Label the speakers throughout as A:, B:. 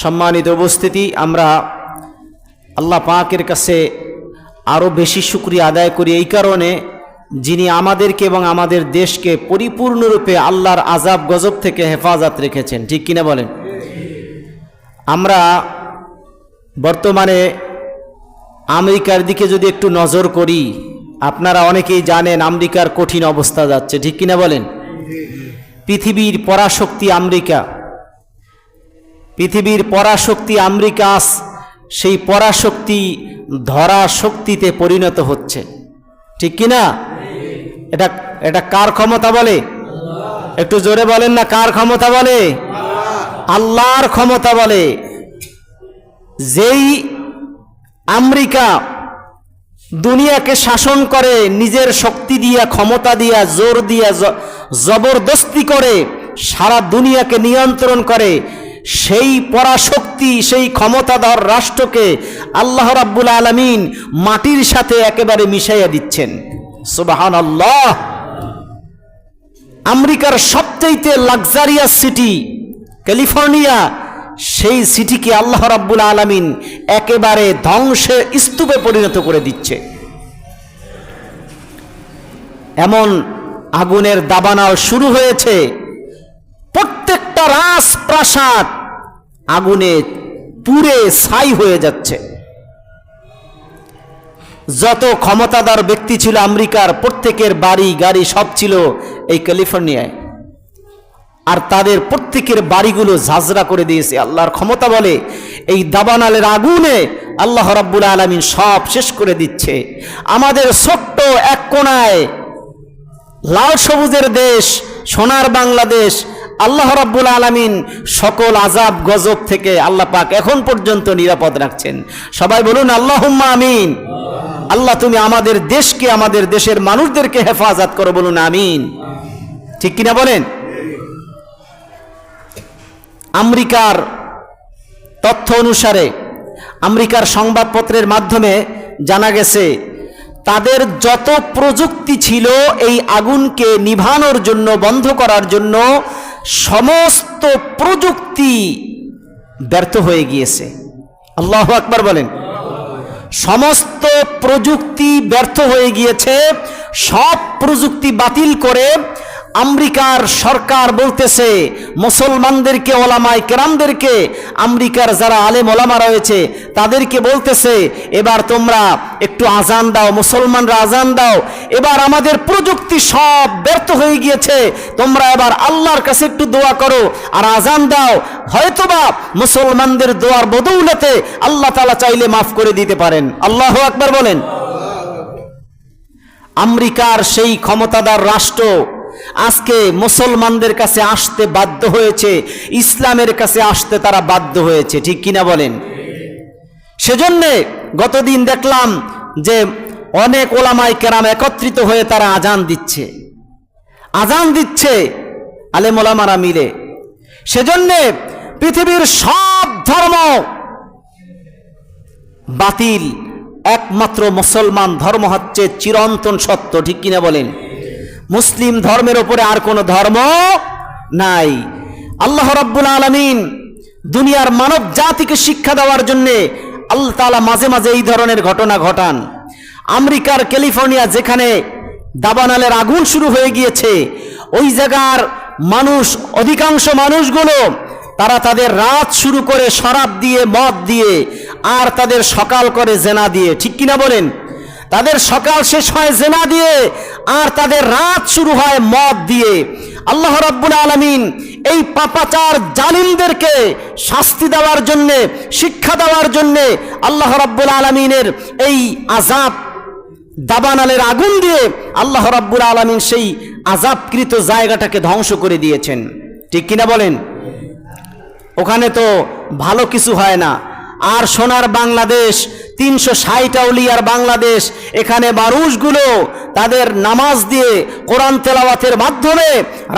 A: সম্মানিত উপস্থিতি, আমরা আল্লাহ পাকের কাছে আরও বেশি শুকরিয়া আদায় করি এই কারণে, যিনি আমাদেরকে এবং আমাদের দেশকে পরিপূর্ণরূপে আল্লাহর আযাব গজব থেকে হেফাজত রেখেছেন। ঠিক কিনা বলেন? আমরা বর্তমানে আমেরিকার দিকে যদি একটু নজর করি, আপনারা অনেকেই জানেন আমেরিকার কঠিন অবস্থা যাচ্ছে। ঠিক কিনা বলেন? পৃথিবীর পরাশক্তি আমেরিকা, পৃথিবীর পরাশক্তি আমেরিকা সেই পরাশক্তি ধরা শক্তিতে পরিণত হচ্ছে। ঠিক কিনা? এটা কার ক্ষমতা বলে? একটু জোরে বলেন না, কার ক্ষমতা বলে? আল্লাহর ক্ষমতা বলে। যেই আমেরিকা দুনিয়াকে শাসন করে নিজের শক্তি দিয়া, ক্ষমতা দিয়া, জোর দিয়া, জবরদস্তি করে সারা দুনিয়াকে নিয়ন্ত্রণ করে, সেই পরাশক্তি, সেই ক্ষমতাধর রাষ্ট্রকে আল্লাহ রাব্বুল আলামিন মাটির সাথে একেবারে মিশাইয়া দিচ্ছেন। সুবহানাল্লাহ। আমেরিকার সবচেয়ে লাক্সারিয়াস সিটি ক্যালিফোর্নিয়া, সেই সিটিকে আল্লাহ রাব্বুল আলামিন একেবারে ধ্বংসের স্তূপে পরিণত করে দিচ্ছে। এমন আগুনের দাবানল শুরু হয়েছে, প্রত্যেকটা রাজপ্রাসাদ আগুনে পুড়ে ছাই হয়ে যাচ্ছে। যত ক্ষমতাধর ব্যক্তি ছিল আমেরিকার, প্রত্যেকের বাড়ি গাড়ি সব ছিল এই ক্যালিফোর্নিয়ায়, আর তাদের প্রত্যেকের বাড়িগুলো ঝাঁঝরা করে দিয়েছে। আল্লাহর ক্ষমতা বলে এই দাবানলের আগুনে আল্লাহ রাব্বুল আলামিন সব শেষ করে দিচ্ছে। আমাদের ছোট্ট এক কোণায় লাল সবুজের দেশ সোনার বাংলাদেশ, আল্লাহ রাব্বুল আলামিন সকল আযাব গজব থেকে আল্লাহ পাক এখন পর্যন্ত নিরাপদ রাখছেন। সবাই বলুন আল্লাহুম্মা আমিন। আল্লাহ তুমি আমাদের দেশকে, আমাদের দেশের মানুষদেরকে হেফাজত করো, বলুন আমিন। ঠিক কিনা বলেন? আমেরিকার তথ্য অনুসারে, আমেরিকার সংবাদপত্রের মাধ্যমে জানা গেছে, তাদের যত প্রযুক্তি ছিল এই আগুনকে নিভানোর জন্য, বন্ধ করার জন্য, সমস্ত প্রযুক্তি ব্যর্থ হয়ে গিয়েছে। আল্লাহু আকবার বলেন। সমস্ত প্রযুক্তি ব্যর্থ হয়ে গিয়েছে। সব প্রযুক্তি বাতিল করে আমেরিকার সরকার বলতেছে মুসলমানদেরকে, ওলামায়ে কেরামদেরকে, আমেরিকার যারা আলেম ওলামা রয়েছে তাদেরকে বলতেছে, এবার তোমরা একটু আজান দাও, মুসলমানরা আজান দাও, এবার আমাদের প্রযুক্তি সব ব্যর্থ হয়ে গিয়েছে, তোমরা এবার আল্লাহর কাছে একটু দোয়া করো আর আজান দাও, হয়তোবা মুসলমানদের দোয়ার বদৌলতে আল্লাহ তাআলা চাইলে মাফ করে দিতে পারেন। আল্লাহু আকবার বলেন। আমেরিকার সেই ক্ষমতাধর রাষ্ট্র আজকে মুসলমানদের কাছে আসতে বাধ্য হয়েছে, ইসলামের কাছে আসতে তারা বাধ্য হয়েছে। ঠিক কিনা বলেন? সেজন্য গতদিন দেখলাম যে অনেক ওলামায়ে কেরাম একত্রিত হয়ে তারা আজান দিচ্ছে আলেম ওলামারা মিলে। সেজন্য পৃথিবীর সব ধর্ম বাতিল, একমাত্র মুসলমান ধর্ম হচ্ছে চিরন্তন সত্য। ঠিক কিনা বলেন? মুসলিম ধর্মের উপরে আর কোনো ধর্ম নাই। আল্লাহ রাব্বুল আলামিন দুনিয়ার মানব জাতিকে শিক্ষা দেওয়ার জন্য আল্লাহ তাআলা মাঝে মাঝে এই ধরনের ঘটনা ঘটান। আমেরিকার ক্যালিফোর্নিয়া, যেখানে দাবানলের আগুন শুরু হয়ে গিয়েছে, ওই জায়গার মানুষ, অধিকাংশ মানুষগুলো তারা তাদের রাত শুরু করে শরাব দিয়ে, মদ দিয়ে, আর তাদের সকাল করে জেনা দিয়ে। ঠিক কিনা বলেন? তাদের সকাল শেষ হয় জেনা দিয়ে, আর তাদের রাত শুরু হয় মদ দিয়ে। আল্লাহ রাব্বুল আলামিন এই পাপাচার জালিমদেরকে শাস্তি দেওয়ার জন্যে, শিক্ষা দেওয়ার জন্যে আল্লাহ রাব্বুল আলামিনের এই আযাব দাবানলের আগুন দিয়ে আল্লাহ রাব্বুল আলামিন সেই আযাবকৃত জায়গাটাকে ধ্বংস করে দিয়েছেন। ঠিক কিনা বলেন? ওখানে তো ভালো কিছু হয় না। আর সোনার বাংলাদেশ, 360 আউলিয়ার বাংলাদেশ, এখানে মানুষগুলো তাদের নামাজ দিয়ে, কোরআন তেলাওয়াতের মাধ্যমে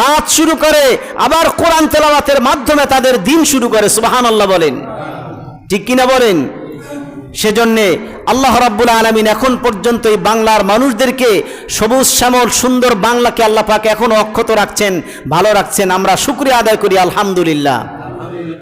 A: রাত শুরু করে, আবার কোরআন তেলাওয়াতের মাধ্যমে তাদের দিন শুরু করে। সুবহানাল্লাহ বলেন। ঠিক কিনা বলেন? সেজন্যে আল্লাহ রাব্বুল আলামিন এখন পর্যন্ত এই বাংলার মানুষদেরকে সবুজ শ্যামল সুন্দর বাংলাকে আল্লাহ পাক এখনো অক্ষত রাখছেন, ভালো রাখছেন। আমরা শুকরিয়া আদায় করি আলহামদুলিল্লাহ।